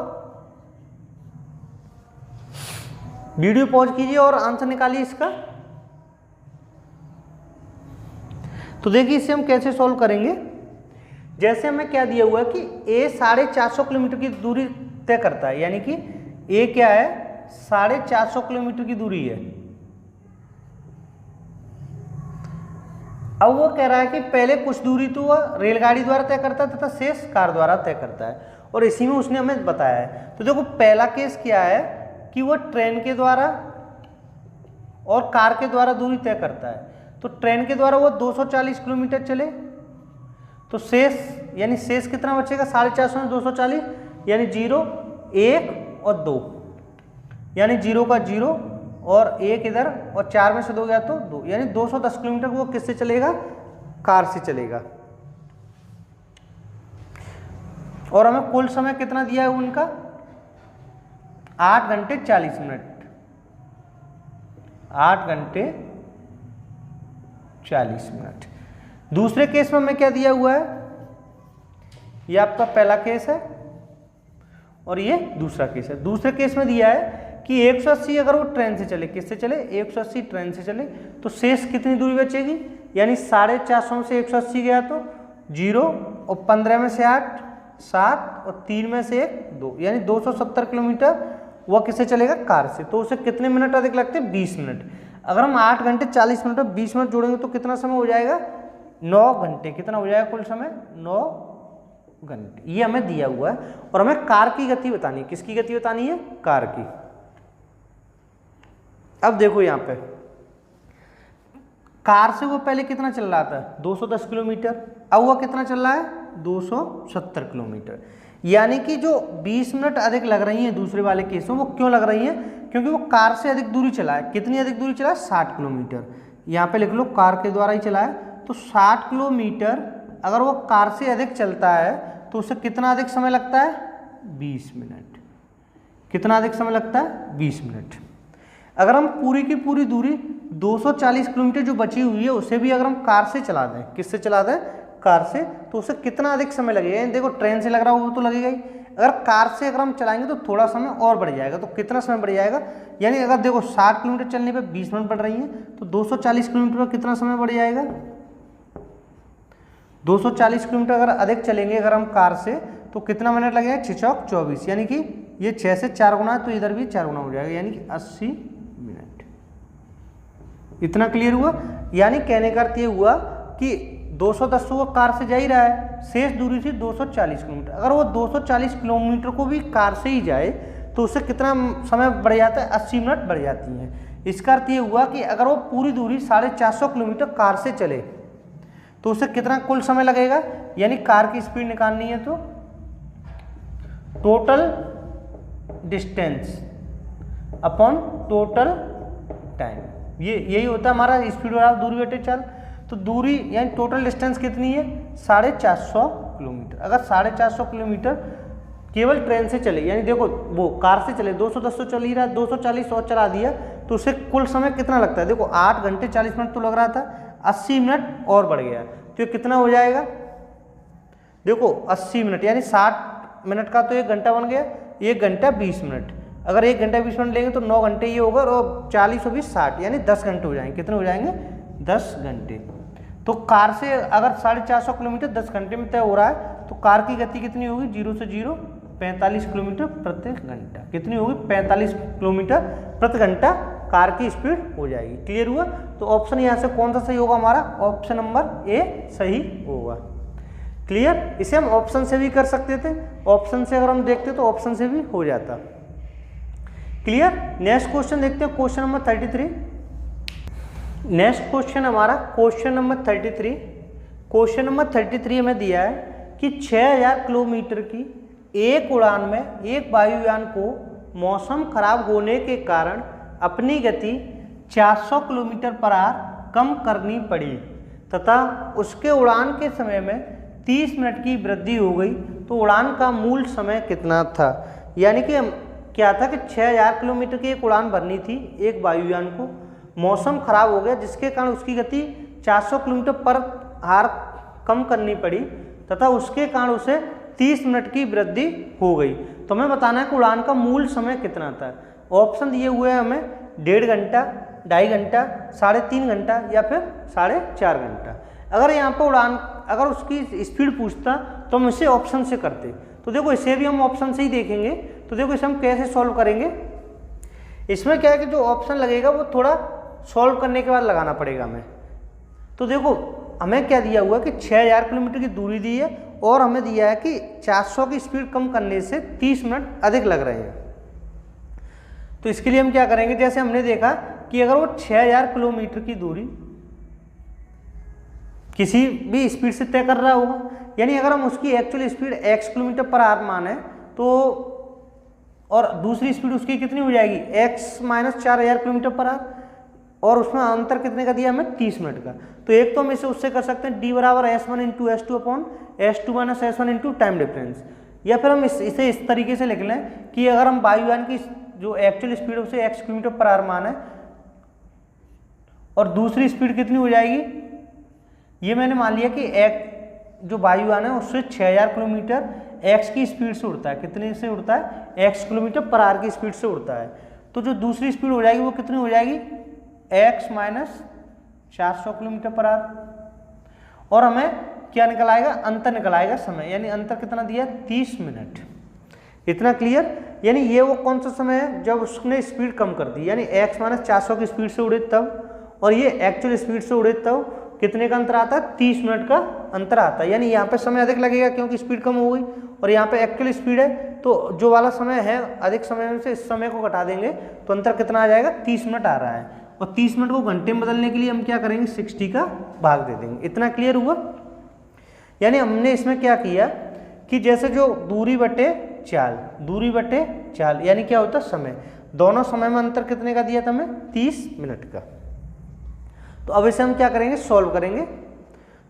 [SPEAKER 1] वीडियो पॉज कीजिए और आंसर निकालिए इसका। तो देखिए इसे हम कैसे सॉल्व करेंगे। जैसे हमें क्या दिया हुआ है कि ए 450 किलोमीटर की दूरी तय करता है, यानी कि ए क्या है 450 किलोमीटर की दूरी है। अब वो कह रहा है कि पहले कुछ दूरी तो वह रेलगाड़ी द्वारा तय करता है तथा शेष कार द्वारा तय करता है, और इसी में उसने हमें बताया है। तो देखो पहला केस क्या है कि वह ट्रेन के द्वारा और कार के द्वारा दूरी तय करता है। तो ट्रेन के द्वारा वो 240 किलोमीटर चले तो शेष यानी शेष कितना बचेगा 450 में 240 यानी 0 1 और 2 यानी 0 का 0 और 1 इधर और 4 में से 2 गया तो 2 यानी 210 किलोमीटर वो किससे चलेगा, कार से चलेगा। और हमें कुल समय कितना दिया है उनका 8 घंटे 40 मिनट, 8 घंटे 40 मिनट। दूसरे केस में हमें क्या दिया हुआ है, ये आपका पहला केस है और ये दूसरा केस है। दूसरे केस में दिया है कि 180 अगर वो ट्रेन से चले, किससे चले 180 ट्रेन से चले, तो शेष कितनी दूरी बचेगी, यानी 450 से 180 गया तो 0 और 15 में से 8 7 और 3 में से 1 2 यानी 270 किलोमीटर वह किससे चलेगा, कार से। तो उसे कितने मिनट अधिक लगते हैं 20 मिनट। अगर हम 8 घंटे 40 मिनट और 20 मिनट जोड़ेंगे तो कितना समय हो जाएगा 9 घंटे। कितना हो जाएगा कुल समय 9 घंटे। ये हमें दिया हुआ है और हमें कार की गति बतानी है। किसकी गति बतानी है, कार की। अब देखो यहां पे कार से वो पहले कितना चल रहा था 210 किलोमीटर, अब वह कितना चल रहा है 270 किलोमीटर। यानी कि जो 20 मिनट अधिक लग रही हैं दूसरे वाले केस में, वो क्यों लग रही हैं, क्योंकि वो कार से अधिक दूरी चला है। कितनी अधिक दूरी चला है 60 किलोमीटर। यहाँ पे लिख लो कार के द्वारा ही चला है, तो 60 किलोमीटर अगर वो कार से अधिक चलता है तो उसे कितना अधिक समय लगता है 20 मिनट। कितना अधिक समय लगता है 20 मिनट। अगर हम पूरी की पूरी दूरी 240 किलोमीटर जो बची हुई है उसे भी अगर हम कार से चला दें, किससे चला दें, कार से, तो उसे कितना अधिक समय लगेगा। देखो ट्रेन से लग रहा हो वो तो लगेगा ही, अगर कार से अगर हम चलाएंगे तो थोड़ा समय और बढ़ जाएगा। तो कितना समय बढ़ जाएगा, यानी अगर देखो 60 किलोमीटर चलने पे 20 मिनट बढ़ रही हैं तो 240 किलोमीटर पर कितना समय बढ़ जाएगा, 240 किलोमीटर अगर अधिक चलेंगे अगर हम कार से तो कितना मिनट लगेगा 6 चौक 24, यानी कि ये 6 से 4 गुना है तो इधर भी 4 गुना हो जाएगा, यानी कि 80 मिनट। इतना क्लियर हुआ। यानी कहने का अर्थ ये हुआ कि 210 वो कार से जा ही रहा है, शेष दूरी थी 240 किलोमीटर। अगर वो 240 किलोमीटर को भी कार से ही जाए तो उससे कितना समय बढ़ जाता है 80 मिनट बढ़ जाती हैं। इसका अर्थ ये हुआ कि अगर वो पूरी दूरी 450 किलोमीटर कार से चले तो उसे कितना कुल समय लगेगा, यानी कार की स्पीड निकालनी है तो total distance upon total time, ये यही होता है हमारा स्पीड बराबर दूरी बटे चल। तो दूरी यानी टोटल डिस्टेंस कितनी है 450 किलोमीटर। अगर 450 किलोमीटर केवल ट्रेन से चले, यानी देखो वो कार से चले 210 तो चल ही रहा है, 240 और चला दिया तो उसे कुल समय कितना लगता है, देखो 8 घंटे 40 मिनट तो लग रहा था, 80 मिनट और बढ़ गया तो ये कितना हो जाएगा, देखो 80 मिनट यानी 60 मिनट का तो 1 घंटा बन गया, 1 घंटा 20 मिनट। अगर 1 घंटा 20 मिनट लेंगे तो 9 घंटे ये होगा और 40 और 20 60 यानी 10 घंटे हो जाएंगे। कितने हो जाएंगे 10 घंटे। तो कार से अगर 450 किलोमीटर 10 घंटे में तय हो रहा है तो कार की गति कितनी होगी 0 से 0 45 किलोमीटर प्रति घंटा। कितनी होगी 45 किलोमीटर प्रति घंटा कार की स्पीड हो जाएगी। क्लियर हुआ। तो ऑप्शन यहाँ से कौन सा सही होगा हमारा, ऑप्शन नंबर ए सही होगा। क्लियर। इसे हम ऑप्शन से भी कर सकते थे, ऑप्शन से अगर हम देखते तो ऑप्शन से भी हो जाता। क्लियर। नेक्स्ट क्वेश्चन देखते हैं, क्वेश्चन नंबर 33। नेक्स्ट क्वेश्चन हमारा क्वेश्चन नंबर 33। क्वेश्चन नंबर 33 हमें दिया है कि 6000 किलोमीटर की एक उड़ान में एक वायुयान को मौसम खराब होने के कारण अपनी गति 400 किलोमीटर पर आवर कम करनी पड़ी तथा उसके उड़ान के समय में 30 मिनट की वृद्धि हो गई, तो उड़ान का मूल समय कितना था। यानी कि क्या था कि 6000 किलोमीटर की एक उड़ान भरनी थी एक वायुयान को, मौसम खराब हो गया जिसके कारण उसकी गति 400 किलोमीटर पर आवर कम करनी पड़ी तथा उसके कारण उसे 30 मिनट की वृद्धि हो गई। तो हमें बताना है कि उड़ान का मूल समय कितना था। ऑप्शन दिए हुए हैं हमें 1.5 घंटा, 2.5 घंटा, 3.5 घंटा या फिर 4.5 घंटा। अगर यहाँ पर उड़ान अगर उसकी स्पीड पूछता तो हम इसे ऑप्शन से करते। तो देखो इसे भी हम ऑप्शन से ही देखेंगे। तो देखो इसे हम कैसे सॉल्व करेंगे। इसमें क्या है कि जो ऑप्शन लगेगा वो थोड़ा सॉल्व करने के बाद लगाना पड़ेगा हमें। तो देखो हमें क्या दिया हुआ है कि 6000 किलोमीटर की दूरी दी है और हमें दिया है कि 400 की स्पीड कम करने से 30 मिनट अधिक लग रहे हैं। तो इसके लिए हम क्या करेंगे, जैसे हमने देखा कि अगर वो 6000 किलोमीटर की दूरी किसी भी स्पीड से तय कर रहा होगा। यानी अगर हम उसकी actual speed x kilometre per hour माने तो, और दूसरी स्पीड उसकी कितनी हो जाएगी x minus 4000 kilometre per hour, और उसमें अंतर कितने का दिया हमें 30 मिनट का। तो एक तो हम इसे उससे कर सकते हैं d बराबर s1 into S2 upon S2 minus S1 into time difference, या फिर हम इसे इस तरीके से लिख लें कि अगर हम वायुयान की जो एक्चुअल स्पीड है उसे x किलोमीटर पर आवर माने और दूसरी स्पीड कितनी हो जाएगी, ये मैंने मान लिया कि एक जो वायुयान है उससे 6000 किलोमीटर x की स्पीड से उड़ता है। कितने से उड़ता है x किलोमीटर पर आवर की स्पीड से उड़ता है। तो जो दूसरी स्पीड हो जाएगी वो कितनी हो जाएगी x minus 400 kilometre per hour, और हमें क्या निकल आएगा अंतर निकल आएगा समय, यानी अंतर कितना दिया 30 मिनट। इतना क्लियर। यानी ये वो कौन सा समय है जब उसने स्पीड कम कर दी, यानी x माइनस 400 की स्पीड से उड़े तब, और ये एक्चुअल स्पीड से उड़े तब कितने का अंतर आता है 30 मिनट का अंतर आता है। यानी यहाँ पे समय अधिक लगेगा क्योंकि स्पीड कम हो गई, और यहाँ पे एक्चुअल स्पीड है तो जो वाला समय है अधिक समय से इस समय को घटा देंगे तो अंतर कितना आ जाएगा 30 मिनट आ रहा है, और 30 मिनट को घंटे में बदलने के लिए हम क्या करेंगे 60 का भाग दे देंगे। इतना क्लियर हुआ। यानी हमने इसमें क्या किया कि जैसे जो दूरी बटे चाल यानी क्या होता है समय, दोनों समय में अंतर कितने का दिया था हमें 30 मिनट का। तो अब इसे हम क्या करेंगे सॉल्व करेंगे।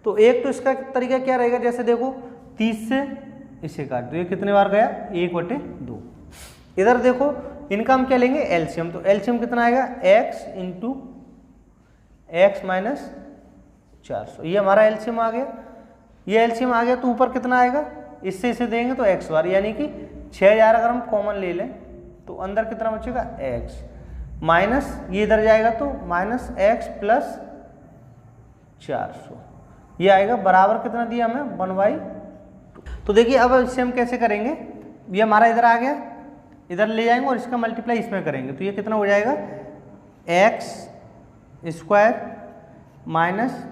[SPEAKER 1] तो एक तो इसका तरीका क्या रहेगा, जैसे देखो 30 से इसे काट दो, ये कितने बार गया 1/2। इधर देखो इनका हम क्या लेंगे एलसीएम, तो एलसीएम कितना आएगा x इंटू एक्स माइनस 400, ये हमारा एलसीएम आ गया। ये एलसीएम आ गया तो ऊपर कितना आएगा, इससे इसे देंगे तो x बार, यानी कि 6000 अगर हम कॉमन ले लें तो अंदर कितना बचेगा x माइनस, ये इधर जाएगा तो माइनस x प्लस 400, ये आएगा बराबर कितना दिया हमें 1/2। तो देखिए अब इसे हम कैसे करेंगे, ये हमारा इधर आ गया, इधर ले जाएंगे और इसका मल्टीप्लाई इसमें करेंगे तो ये कितना हो जाएगा x स्क्वायर माइनस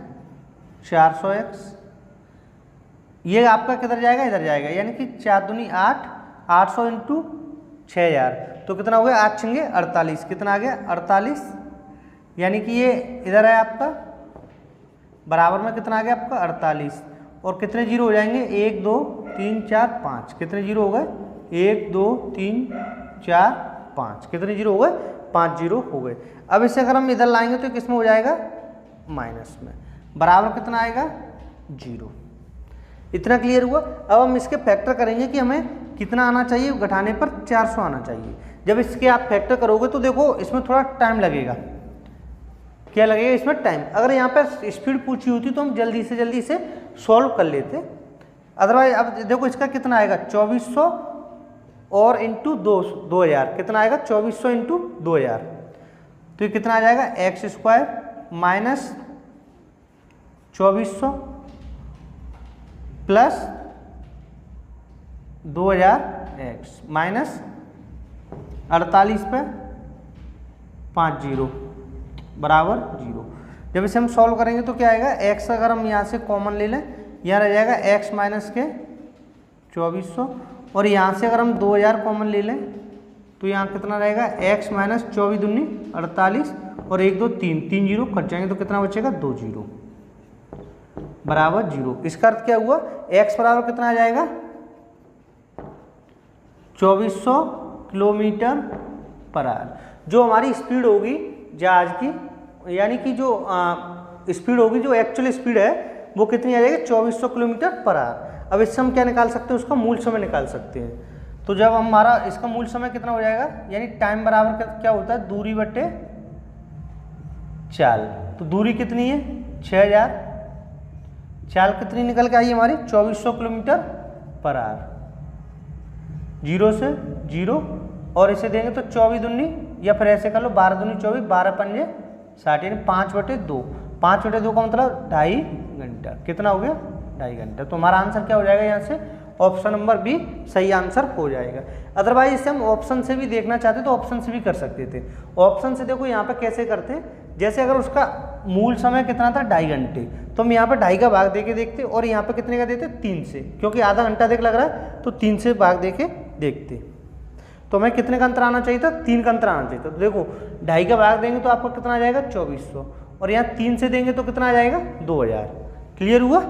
[SPEAKER 1] 400x, ये आपका किधर जाएगा इधर जाएगा, यानी कि 4 दूनी 8, 800 इंटू 6000 तो कितना हो गया 8 छंगे 48, कितना आ गया 48, यानी कि ये इधर है आपका बराबर में कितना आ गया आपका 48, और कितने जीरो हो जाएंगे 1 2 3 4 5, कितने जीरो हो गए 1 2 3 4 5, कितने जीरो हो गए 5 जीरो हो गए। अब इसे अगर हम इधर लाएंगे तो किस में हो जाएगा माइनस में, बराबर कितना आएगा 0। इतना क्लियर हुआ। अब हम इसके फैक्टर करेंगे कि हमें कितना आना चाहिए, घटाने पर 400 आना चाहिए। जब इसके आप फैक्टर करोगे तो देखो इसमें थोड़ा टाइम लगेगा, क्या लगेगा इसमें टाइम। अगर यहाँ पर स्पीड पूछी होती तो हम जल्दी से जल्दी इसे सॉल्व कर लेते, अदरवाइज अब देखो इसका कितना आएगा 2400 और इंटू 2000, कितना आएगा 2400 इंटू 2000, तो ये कितना आ जाएगा x square minus 2400 plus 2000x minus 48 पे 5 जीरो बराबर 0। जब इसे हम सॉल्व करेंगे तो क्या आएगा x अगर हम यहाँ से कॉमन ले लें, यहाँ रह जाएगा x माइनस के 2400, और यहाँ से अगर हम 2000 कॉमन ले लें तो यहाँ कितना रहेगा x माइनस 24 दूनी 48, और 1 2 3 जीरो कट जाएंगे तो कितना बचेगा 2 जीरो बराबर 0। इसका अर्थ क्या हुआ x बराबर कितना आ जाएगा 2400 किलोमीटर पर आवर, जो हमारी स्पीड होगी जहाज की, यानी कि जो स्पीड होगी जो एक्चुअल स्पीड है वो कितनी आ जाएगी 2400 किलोमीटर पर आवर। अब इससे हम क्या निकाल सकते हैं, उसका मूल समय निकाल सकते हैं। तो जब हमारा इसका मूल समय कितना हो जाएगा, यानी टाइम बराबर क्या होता है दूरी बटे चाल, तो दूरी कितनी है 6000, चाल कितनी निकल के आई हमारी 2400 किलोमीटर पर आवर, 0 से 0, और इसे देंगे तो 24 दूनी, या फिर ऐसे कर लो 12 दूनी 24, 12 पंजे 60, यानी 5/2, 5/2 का मतलब 2.5 घंटा, कितना हो गया 2.5 घंटा। तो हमारा आंसर क्या हो जाएगा यहाँ से ऑप्शन नंबर बी सही आंसर हो जाएगा। अदरवाइज इसे हम ऑप्शन से भी देखना चाहते तो ऑप्शन से भी कर सकते थे। ऑप्शन से देखो यहाँ पे कैसे करते हैं, जैसे अगर उसका मूल समय कितना था 2.5 घंटे, तो हम यहाँ पे 2.5 का भाग देके देखते, और यहाँ पे कितने का देते 3 से, क्योंकि आधा घंटा अधिक लग रहा है तो 3 से भाग देके देखते। तो हमें कितने का अंतर आना चाहिए था 3 का अंतर आना चाहिए था। तो देखो 2.5 का भाग देंगे तो आपको कितना आ जाएगा 2400, और यहाँ 3 से देंगे तो कितना आ जाएगा 2000, क्लियर हुआ?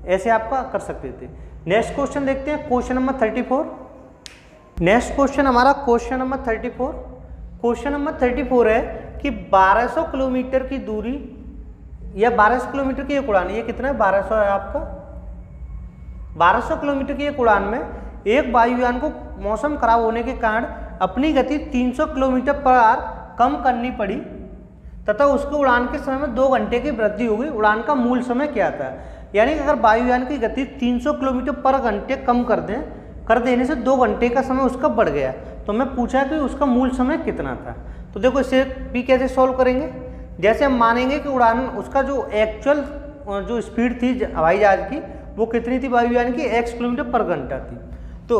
[SPEAKER 1] ऐसे आपका कर सकते थे। नेक्स्ट क्वेश्चन देखते हैं, क्वेश्चन नंबर 34। नेक्स्ट क्वेश्चन हमारा क्वेश्चन नंबर 34। क्वेश्चन नंबर 34 है कि 1200 किलोमीटर की दूरी या 1200 किलोमीटर की एक उड़ान, ये कितना है 1200 है आपका। 1200 किलोमीटर की एक उड़ान में एक वायुयान को मौसम खराब होने के कारण अपनी गति 300 किलोमीटर पर आवर कम करनी पड़ी तथा उसके उड़ान के समय में 2 घंटे की वृद्धि हो गई। उड़ान का मूल समय क्या था? यानी कि अगर वायुयान की गति 300 किलोमीटर पर घंटे कम कर देने से 2 घंटे का समय उसका बढ़ गया, तो मैं पूछा कि उसका मूल समय कितना था। तो देखो इसे भी कैसे सॉल्व करेंगे, जैसे हम मानेंगे कि उड़ान उसका जो एक्चुअल जो स्पीड थी हवाई जहाज की वो कितनी थी, वायुयान की x किलोमीटर पर घंटा थी। तो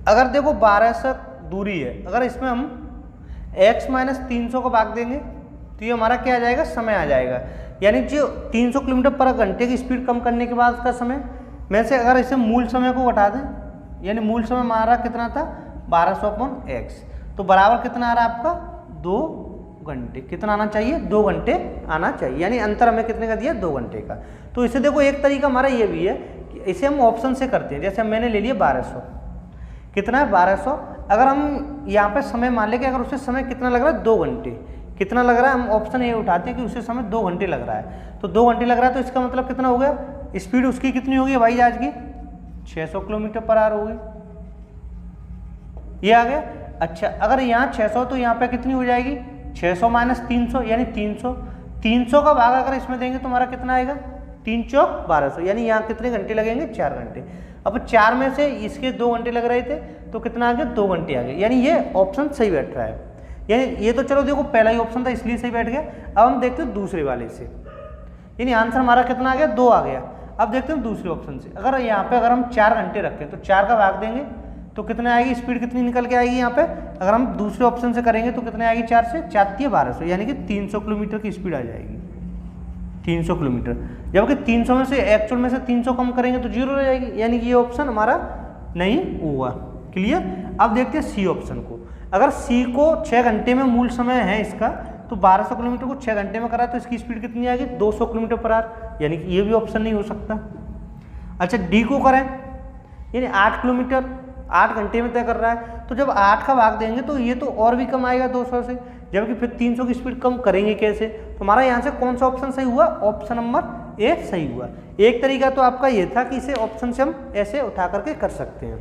[SPEAKER 1] अगर देखो 1200 दूरी है, अगर इसमें हम x माइनस 300 को भाग देंगे तो ये हमारा क्या आ जाएगा, समय आ जाएगा। यानी जो 300 किलोमीटर पर घंटे की स्पीड कम करने के बाद का समय में से अगर इसे मूल समय को घटा दें, यानी मूल समय हमारा कितना था 1200/x, तो बराबर कितना आ रहा है आपका 2 घंटे। कितना आना चाहिए, 2 घंटे आना चाहिए, यानी अंतर हमें कितने का दिया 2 घंटे का। तो इसे देखो एक तरीका हमारा ये भी है कि इसे हम ऑप्शन से करते हैं। जैसे मैंने ले लिया 1200, कितना है 1200, अगर हम यहाँ पे समय मान लें कि अगर उसे समय कितना लग रहा है 2 घंटे, कितना लग रहा है, हम ऑप्शन ये उठाते हैं कि उसे समय 2 घंटे लग रहा है। तो 2 घंटे लग रहा है तो इसका मतलब कितना हो गया, स्पीड उसकी कितनी होगी हवाई जहाज की 600 किलोमीटर पर आवर होगी, ये आ गया। अच्छा अगर यहाँ 600 तो यहाँ पे कितनी हो जाएगी 600 माइनस 300 यानी 300, 300 का भाग अगर इसमें देंगे तो हमारा कितना आएगा 3 चौक 1200, यानी यहाँ कितने घंटे लगेंगे 4 घंटे। अब 4 में से इसके 2 घंटे लग रहे थे तो कितना आ गया 2 घंटे आ गए, यानी ये ऑप्शन सही बैठ रहा है। यानी ये तो चलो देखो पहला ही ऑप्शन था इसलिए सही बैठ गया। अब हम देखते हैं दूसरे वाले से, यानी आंसर हमारा कितना आ गया 2 आ गया। अब देखते हैं दूसरे ऑप्शन से, अगर यहाँ पे अगर हम 4 घंटे रखें तो 4 का भाग देंगे तो कितने आएगी, स्पीड कितनी निकल के आएगी यहाँ पे, अगर हम दूसरे ऑप्शन से करेंगे तो कितने आएगी 4 से 4 1200, यानी कि 300 किलोमीटर की स्पीड आ जाएगी, 300 किलोमीटर। जबकि 300 में से एक्चुअल में से 300 कम करेंगे तो 0 हो जाएगी, यानी कि ये ऑप्शन हमारा नहीं हुआ। क्लियर? अब देखते हैं सी ऑप्शन को। अगर सी को 6 घंटे में मूल समय है इसका, तो 1200 किलोमीटर को 6 घंटे में करा तो इसकी स्पीड कितनी आएगी 200 किलोमीटर पर आवर, यानी कि ये भी ऑप्शन नहीं हो सकता। अच्छा डी को करें, यानी 8 किलोमीटर 8 घंटे में तय कर रहा है, तो जब 8 का भाग देंगे तो ये तो और भी कम आएगा 200 से, जबकि फिर 300 की स्पीड कम करेंगे कैसे। तो हमारा यहाँ से कौन सा ऑप्शन सही हुआ, ऑप्शन नंबर ए सही हुआ। एक तरीका तो आपका ये था कि इसे ऑप्शन से हम ऐसे उठा करके कर सकते हैं।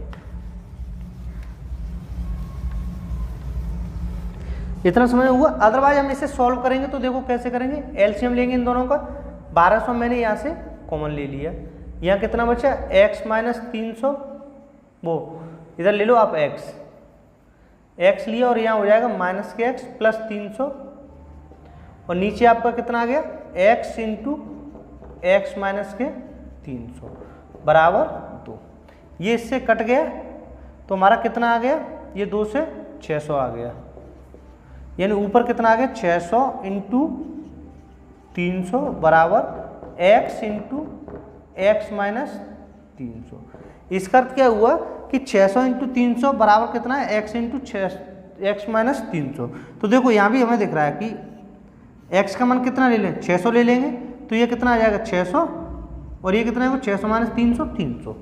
[SPEAKER 1] इतना समय हुआ, अदरवाइज हम इसे सॉल्व करेंगे तो देखो कैसे करेंगे, एलसीएम लेंगे इन दोनों का। 1200 मैंने यहाँ से कॉमन ले लिया, यहाँ कितना बचा x माइनस 300, वो इधर ले लो आप x लिया और यहाँ हो जाएगा माइनस के x प्लस 300, और नीचे आपका कितना आ गया x इंटू एक्स माइनस के 300 बराबर 2। ये इससे कट गया तो हमारा कितना आ गया, ये 2 से 600 आ गया, यानी ऊपर कितना आ गया 600 इंटू 300 बराबर x इंटू एक्स माइनस 300। इसका अर्थ क्या हुआ कि 600 इंटू 300 बराबर कितना है x इंटू एक्स माइनस 300। तो देखो यहाँ भी हमें दिख रहा है कि x का मान कितना ले लें 600 ले लेंगे, तो ये कितना आ जाएगा 600, और ये कितना है 600 माइनस 300 300।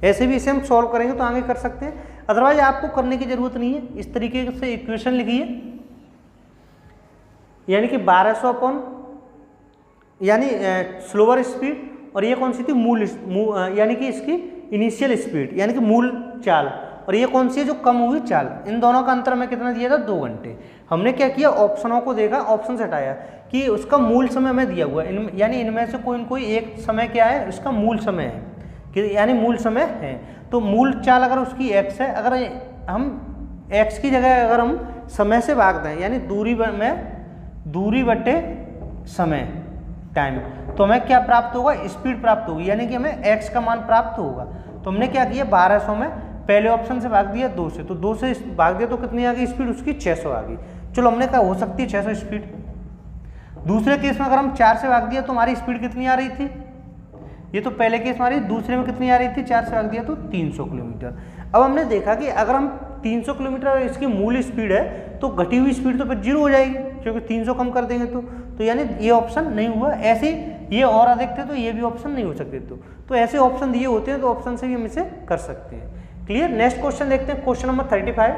[SPEAKER 1] ऐसे भी इसे हम सॉल्व करेंगे तो आगे कर सकते हैं, अदरवाइज आपको करने की जरूरत नहीं है। इस तरीके से इक्वेशन लिखिए, यानी कि 1200 अपॉन यानी स्लोअर स्पीड, और ये कौन सी थी मूल यानी कि इसकी इनिशियल स्पीड यानी कि मूल चाल, और ये कौन सी है जो कम हुई चाल, इन दोनों का अंतर हमें कितना दिया था 2 घंटे। हमने क्या किया ऑप्शनों को देखा, ऑप्शन से हटाया कि उसका मूल समय हमें दिया हुआ है, यानी इनमें से कोई न कोई एक समय क्या है उसका मूल समय है, कि यानी मूल समय है। तो मूल चाल अगर उसकी x है, अगर हम x की जगह अगर हम समय से भाग दें यानी दूरी बटे समय टाइम, तो हमें क्या प्राप्त होगा स्पीड प्राप्त होगी, यानी कि हमें x का मान प्राप्त होगा। तो हमने क्या किया 1200 में पहले ऑप्शन से भाग दिया 2 से, तो 2 से भाग दिया तो कितनी आ गई स्पीड उसकी 600 आ गई। चलो हमने कहा हो सकती है 600 स्पीड। दूसरे केस में अगर हम 4 से भाग दिया तो हमारी स्पीड कितनी आ रही थी, ये तो पहले केस हमारी, दूसरे में कितनी आ रही थी 4 से भाग दिया तो 300 किलोमीटर। अब हमने देखा कि अगर हम 300 किलोमीटर इसकी मूल स्पीड है तो घटी हुई स्पीड तो फिर 0 हो जाएगी, क्योंकि 300 कम कर देंगे तो यानी ये ऑप्शन नहीं हुआ। ऐसे ही ये और अधिक थे तो ये भी ऑप्शन नहीं हो सकते। तो ऐसे ऑप्शन दिए होते हैं तो ऑप्शन से भी हम इसे कर सकते हैं। क्लियर। नेक्स्ट क्वेश्चन देखते हैं, क्वेश्चन नंबर 35।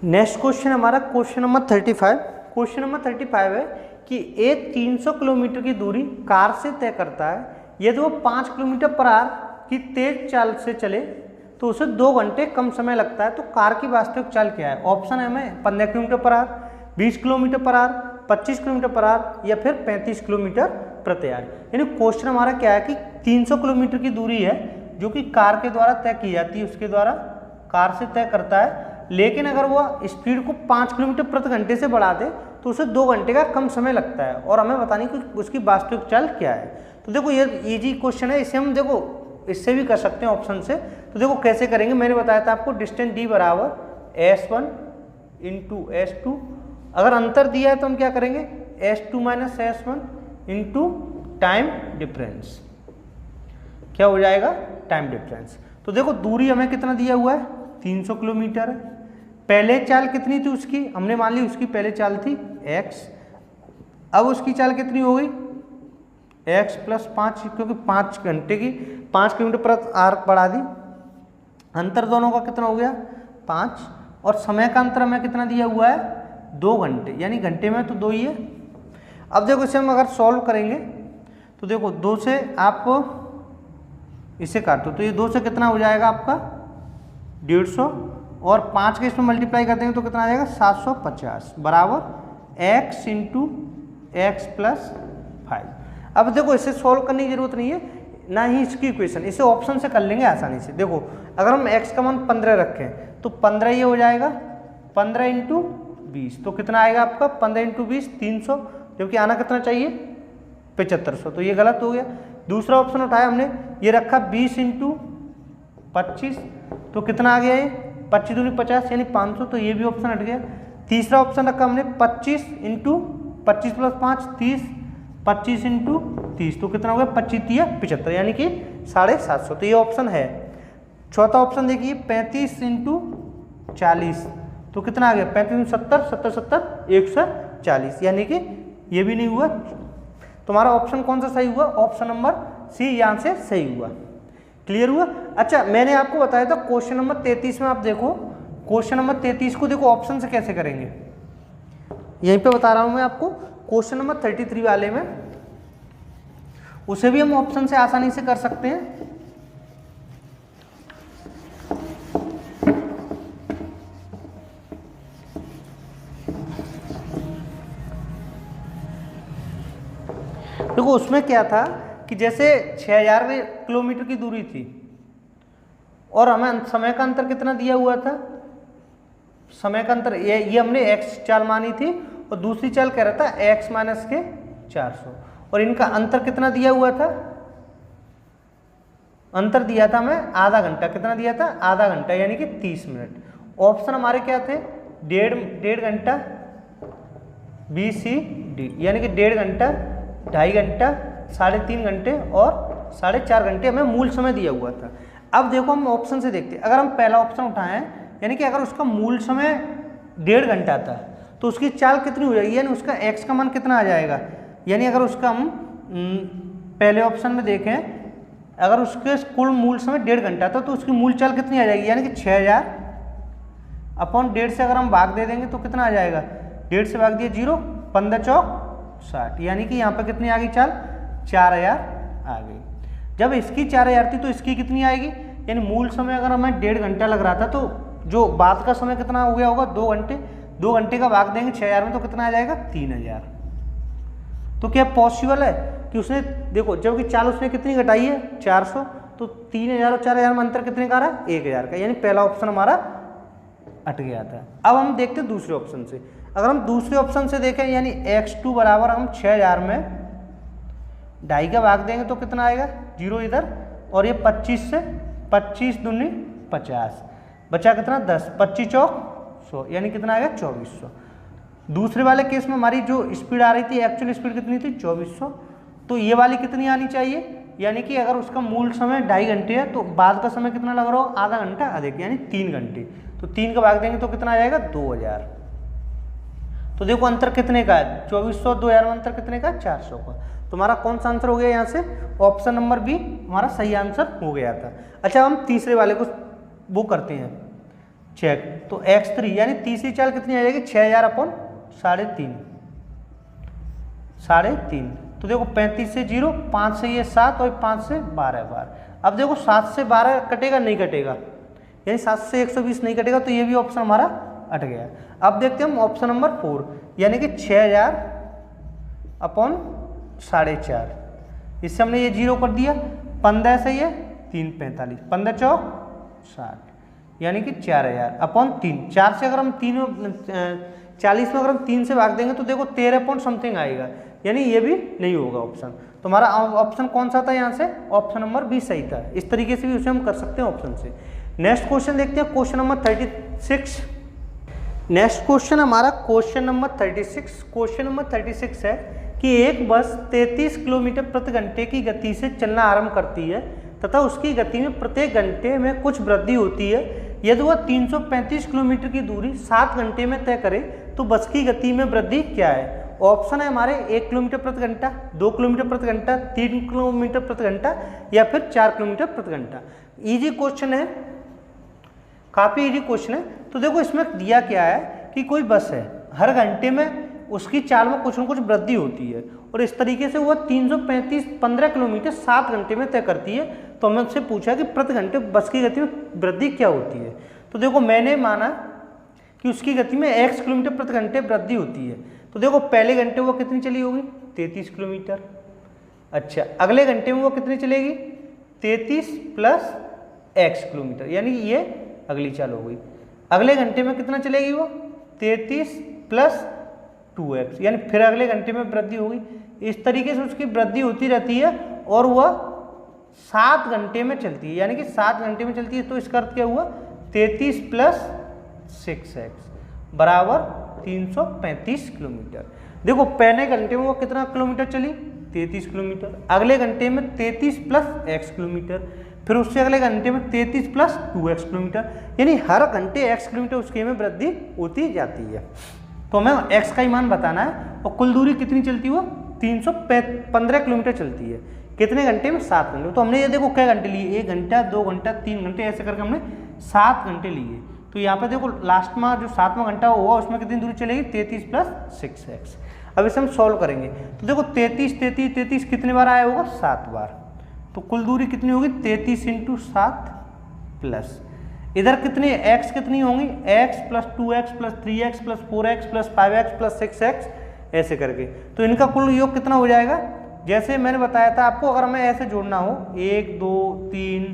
[SPEAKER 1] नेक्स्ट क्वेश्चन हमारा क्वेश्चन नंबर 35। क्वेश्चन नंबर 35 है कि एक 300 किलोमीटर की दूरी कार से तय करता है। यदि वो 5 किलोमीटर पर आवर की तेज चाल से चले तो उसे 2 घंटे कम समय लगता है। तो कार की वास्तविक चाल क्या है? ऑप्शन है हमें 15 kilometre per hour, 20 kilometre per hour, 25 kilometre per hour या फिर 35 किलोमीटर प्रति आवर। यानी क्वेश्चन हमारा क्या है कि 300 किलोमीटर की दूरी है जो कि कार के द्वारा तय की जाती है, उसके द्वारा कार से तय करता है। लेकिन अगर वह स्पीड को 5 किलोमीटर प्रति घंटे से बढ़ा दे तो उसे 2 घंटे का कम समय लगता है और हमें बतानी कि उसकी वास्तविक चाल क्या है। तो देखो ये इजी क्वेश्चन है, इसे हम देखो इससे भी कर सकते हैं ऑप्शन से। तो देखो कैसे करेंगे, मैंने बताया था आपको डिस्टेंस d बराबर S1 इंटू S2। अगर अंतर दिया है तो हम क्या करेंगे, S2 minus S1 into time difference. क्या हो जाएगा? Time difference. तो देखो दूरी हमें कितना दिया हुआ है, 300 किलोमीटर है। पहले चाल कितनी थी उसकी, हमने मान ली उसकी पहले चाल थी x, अब उसकी चाल कितनी हो गई x प्लस 5, क्योंकि 5 घंटे की 5 किलोमीटर प्रति आवर बढ़ा दी। अंतर दोनों का कितना हो गया 5, और समय का अंतर हमें कितना दिया हुआ है 2 घंटे, यानी घंटे में तो 2 ही है। अब देखो इसे हम अगर सॉल्व करेंगे तो देखो 2 से आप इसे काटो तो ये 2 से कितना हो जाएगा आपका 150, और 5 के इसमें मल्टीप्लाई कर देंगे तो कितना आ जाएगा 750 बराबर x इंटू एक्स प्लस 5। अब देखो इसे सॉल्व करने की जरूरत नहीं है, ना ही इसकी इक्वेशन, इसे ऑप्शन से कर लेंगे आसानी से। देखो अगर हम x का मान 15 रखें तो 15 ये हो जाएगा 15 इंटू 20, तो कितना आएगा आपका 15 इंटू 20 300, जबकि आना कितना चाहिए 7500, तो ये गलत हो गया। दूसरा ऑप्शन उठाया हमने, ये रखा 20 इंटू 25, तो कितना आ गया ये 25 दूनी 50 यानी 500, तो ये भी ऑप्शन हट गया। तीसरा ऑप्शन रखा हमने 25 इंटू 25 प्लस 5 30, 25 इंटू 30, तो कितना हो गया 25 3 75 यानी कि 750, तो ये ऑप्शन है। चौथा ऑप्शन देखिए 35 इंटू 40, तो कितना आ गया 35 70 70 70 140, यानी कि ये भी नहीं हुआ। तुम्हारा ऑप्शन कौन सा सही हुआ? ऑप्शन नंबर सी यहाँ से सही हुआ। क्लियर हुआ? अच्छा मैंने आपको बताया था क्वेश्चन नंबर 33 में, आप देखो क्वेश्चन नंबर 33 को देखो ऑप्शन से कैसे करेंगे, यहीं पे बता रहा हूं मैं आपको। क्वेश्चन नंबर 33 वाले में उसे भी हम ऑप्शन से आसानी से कर सकते हैं। देखो उसमें क्या था कि जैसे 6000 किलोमीटर की दूरी थी और हमें समय का अंतर कितना दिया हुआ था, समय का अंतर ये हमने x चाल मानी थी और दूसरी चाल कह रहा था x माइनस के 400, और इनका अंतर कितना दिया हुआ था, अंतर दिया था हमें आधा घंटा, कितना दिया था आधा घंटा यानी कि 30 मिनट। ऑप्शन हमारे क्या थे, डेढ़ घंटा BCD, यानी कि 1.5 घंटा 2.5 घंटा 3.5 घंटे और 4.5 घंटे हमें मूल समय दिया हुआ था। अब देखो हम ऑप्शन से देखते हैं, अगर हम पहला ऑप्शन उठाएं यानी कि अगर उसका मूल समय 1.5 घंटा था तो उसकी चाल कितनी हो जाएगी, यानी उसका x का मान कितना आ जाएगा, यानी अगर उसका हम पहले ऑप्शन में देखें अगर उसके कुल मूल समय 1.5 घंटा था तो उसकी मूल चाल कितनी आ जाएगी, यानी कि 6000 अपॉन 1.5 से अगर हम भाग दे देंगे तो कितना आ जाएगा, 1.5 से भाग दिया 0, 15 चौक 60, यानी कि यहाँ पर कितनी आ गई चाल 4000 आ गई। जब इसकी 4000 थी तो इसकी कितनी आएगी, यानी मूल समय अगर हमें 1.5 घंटा लग रहा था तो जो बाद का समय कितना हो गया होगा 2 घंटे, 2 घंटे का भाग देंगे 6000 में तो कितना आ जाएगा 3000। तो क्या पॉसिबल है कि उसने देखो जबकि चाल उसने कितनी घटाई है 400, तो 3000 और 4000 में अंतर कितने का रहा है 1000 का, यानी पहला ऑप्शन हमारा हट गया था। अब हम देखते हैं दूसरे ऑप्शन से, अगर हम दूसरे ऑप्शन से देखें यानी x2 बराबर हम 6000 में 2.5 का भाग देंगे तो कितना आएगा 0 इधर, और ये 25 से 25 दूनी 50, बचा कितना 10, 25 चौक 100, यानी कितना आएगा 2400। दूसरे वाले केस में हमारी जो स्पीड आ रही थी एक्चुअल स्पीड कितनी थी 2400, तो ये वाली कितनी आनी चाहिए, यानी कि अगर उसका मूल समय 2.5 घंटे है तो बाद का समय कितना लग रहा हो आधा घंटा अधिक, यानी 3 घंटे, तो 3 का भाग देंगे तो कितना आ जाएगा 2000। तो देखो अंतर कितने का है, 2400 2000 में अंतर कितने का है, 400 का। तुम्हारा कौन सा आंसर हो गया यहाँ से, ऑप्शन नंबर बी हमारा सही आंसर हो गया था। अच्छा हम तीसरे वाले को वो करते हैं चेक। तो x3 यानी तीसरी चाल कितनी आ जाएगी, 6000 अपॉन 3.5। तो देखो 35 से 0, 5 से ये 7 और 5 से 12 बार। अब देखो 7 से 12 कटेगा, नहीं कटेगा, यानी 7 से 120 नहीं कटेगा, तो ये भी ऑप्शन हमारा हट गया। अब देखते हैं हम ऑप्शन नंबर 4 यानी कि 6000 अपॉन 4.5। इससे हमने ये 0 कर दिया, 15 से ये 3 45, 15 चौक 60 यानी कि 4000 अपॉन 3। 4 से अगर हम 40 में अगर हम 3 से भाग देंगे तो देखो 13 पॉइंट समथिंग आएगा, यानी ये भी नहीं होगा ऑप्शन। तो हमारा ऑप्शन कौन सा था यहाँ से, ऑप्शन नंबर बी सही था। इस तरीके से भी उसे हम कर सकते हैं ऑप्शन से। नेक्स्ट क्वेश्चन देखते हैं, क्वेश्चन नंबर 36। नेक्स्ट क्वेश्चन हमारा क्वेश्चन नंबर 36। क्वेश्चन नंबर 36 है कि एक बस 33 किलोमीटर प्रति घंटे की गति से चलना आरंभ करती है तथा उसकी गति में प्रत्येक घंटे में कुछ वृद्धि होती है। यदि वह 335 किलोमीटर की दूरी 7 घंटे में तय करे तो बस की गति में वृद्धि क्या है। ऑप्शन है हमारे 1 किलोमीटर प्रति घंटा, 2 किलोमीटर प्रति घंटा, 3 किलोमीटर प्रति घंटा या फिर 4 किलोमीटर प्रति घंटा। इजी क्वेश्चन है, काफ़ी इजी क्वेश्चन है। तो देखो इसमें दिया क्या है कि कोई बस है, हर घंटे में उसकी चाल में कुछ न कुछ वृद्धि होती है और इस तरीके से वह 15 किलोमीटर 7 घंटे में तय करती है। तो हमने उससे पूछा कि प्रति घंटे बस की गति में वृद्धि क्या होती है। तो देखो मैंने माना कि उसकी गति में x किलोमीटर प्रति घंटे वृद्धि होती है। तो देखो पहले घंटे वो कितनी चली होगी, 33 किलोमीटर। अच्छा अगले घंटे में वो कितनी चलेगी, 33 प्लस x किलोमीटर, यानी ये अगली चाल हो गई। अगले घंटे में कितना चलेगी वो, 33 प्लस 2x, यानी फिर अगले घंटे में वृद्धि होगी। इस तरीके से उसकी वृद्धि होती रहती है और वह 7 घंटे में चलती है, यानी कि 7 घंटे में चलती है। तो इसका अर्थ क्या हुआ, 33 प्लस 6x बराबर 335 किलोमीटर। देखो पहले घंटे में वो कितना किलोमीटर चली, 33 किलोमीटर। अगले घंटे में 33 प्लस x किलोमीटर, फिर उससे अगले घंटे में 33 प्लस 2x किलोमीटर, यानी हर घंटे x किलोमीटर उसके में वृद्धि होती जाती है। तो हमें x का ही मान बताना है। और कुल दूरी कितनी चलती है, वो 315 किलोमीटर चलती है। कितने घंटे में, 7 घंटे। तो हमने ये देखो क्या घंटे लिए, 1 घंटा, 2 घंटा, 3 घंटे, ऐसे करके हमने 7 घंटे लिए। तो यहाँ पे देखो लास्ट में जो 7वां घंटा होगा उसमें कितनी दूरी चलेगी, 33 प्लस 6x। अब इसे हम सॉल्व करेंगे तो देखो 33 कितने बार आया होगा, 7 बार। तो कुल दूरी कितनी होगी, 33 × 7 प्लस इधर कितनी x कितनी होंगी, x plus 2x plus 3x plus 4x plus 5x plus 6x, ऐसे करके। तो इनका कुल योग कितना हो जाएगा, जैसे मैंने बताया था आपको, अगर हमें ऐसे जोड़ना हो 1 2 3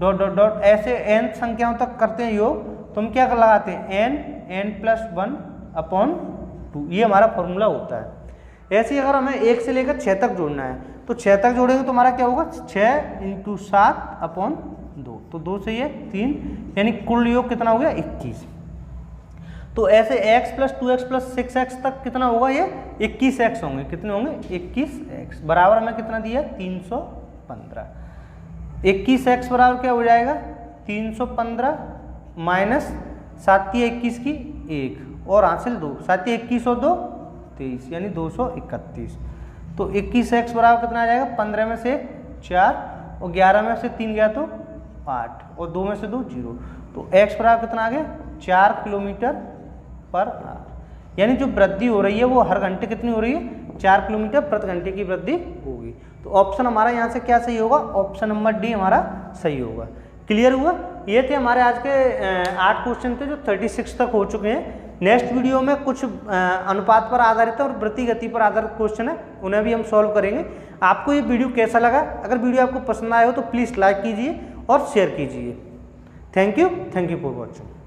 [SPEAKER 1] डॉट डॉट डॉट ऐसे n संख्याओं तक करते हैं योग, तो हम क्या लगाते हैं, n प्लस 1 अपॉन 2, ये हमारा फॉर्मूला होता है। ऐसे ही अगर हमें 1 से लेकर 6 तक जोड़ना है तो 6 तक जोड़ेंगे तो हमारा क्या होगा, 6 × 7 अपॉन 2, तो 2 से ये 3, यानी कुल योग कितना हो गया, 21। तो ऐसे x plus 2x plus 6x तक कितना होगा, ये 21x होंगे। कितने होंगे, 21x बराबर हमें कितना दिया, 315। 21x बराबर क्या हो जाएगा, 315 माइनस 7 × 21 की 1 और हासिल 2, 7 × 21 और 2 23, यानी 231। तो 21x बराबर कितना आ जाएगा, 15 में से 4 और 11 में से 3 गया तो 8 और 2 में से 2 0। तो x बराबर कितना आ गया, 4 किलोमीटर पर आवर, यानी जो वृद्धि हो रही है वो हर घंटे कितनी हो रही है, 4 किलोमीटर प्रति घंटे की वृद्धि होगी। तो ऑप्शन हमारा यहाँ से क्या सही होगा, ऑप्शन नंबर डी हमारा सही होगा। क्लियर हुआ। ये थे हमारे आज के 8 क्वेश्चन थे जो 36 तक हो चुके हैं। नेक्स्ट वीडियो में कुछ अनुपात पर आधारित है और वृत्ति गति पर आधारित क्वेश्चन है, उन्हें भी हम सॉल्व करेंगे। आपको ये वीडियो कैसा लगा, अगर वीडियो आपको पसंद आया हो तो प्लीज़ लाइक कीजिए और शेयर कीजिए। Thank you for watching.